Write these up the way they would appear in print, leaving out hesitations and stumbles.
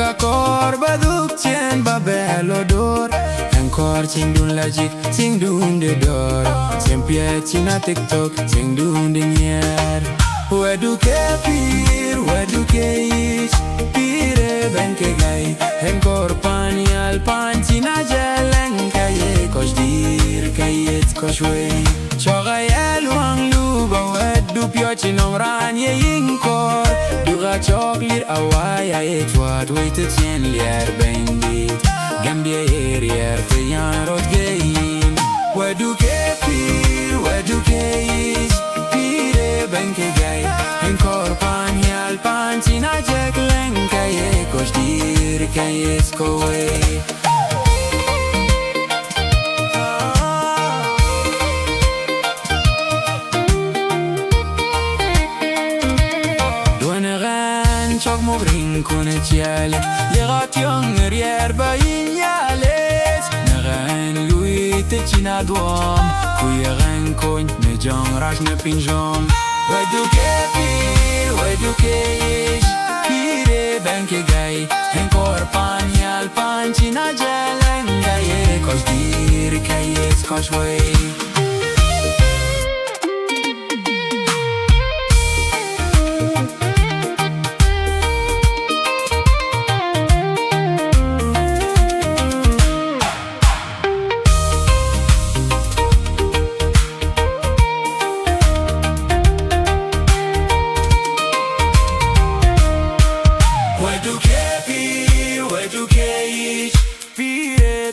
Gioca corba ductien babello d'or Ancora ting dun legit, ting dun de dor Sempre na TikTok, ting dun de nier Wedu ke pir, wedu ke ish Pire ben ke gai Ancora pani al pan Tina jeleng kaye kosh dir, kaye kosh wey Choga ye luang luba wedu piochi nomran ye inkor Dura choklir awaya ye twat Wait te tien lier bendit Gambia erier te yan rot gein Wedu ke pir, wedu ke ish Pire ben ke gai Enkor pan yal pan Tina jek leng kaye kosh dir kaye sko wey Chok mo brin kone Nhialic Lirat yung rier ba Nhialic Neren lui te china duom Kuya ren koin me Jɔŋrac me pinjom Wedu ke pir, wedu ke ish Pire ben ke gai Enkor pan yal pan china jeleng Gaye kosh dir kaye kosh wey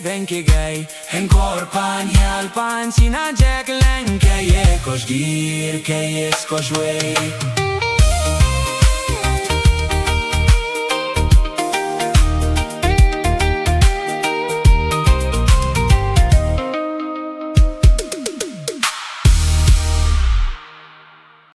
Benke gai Enkor pan yal pan Sina jek leng Kaye kosh dir, kaye kosh wey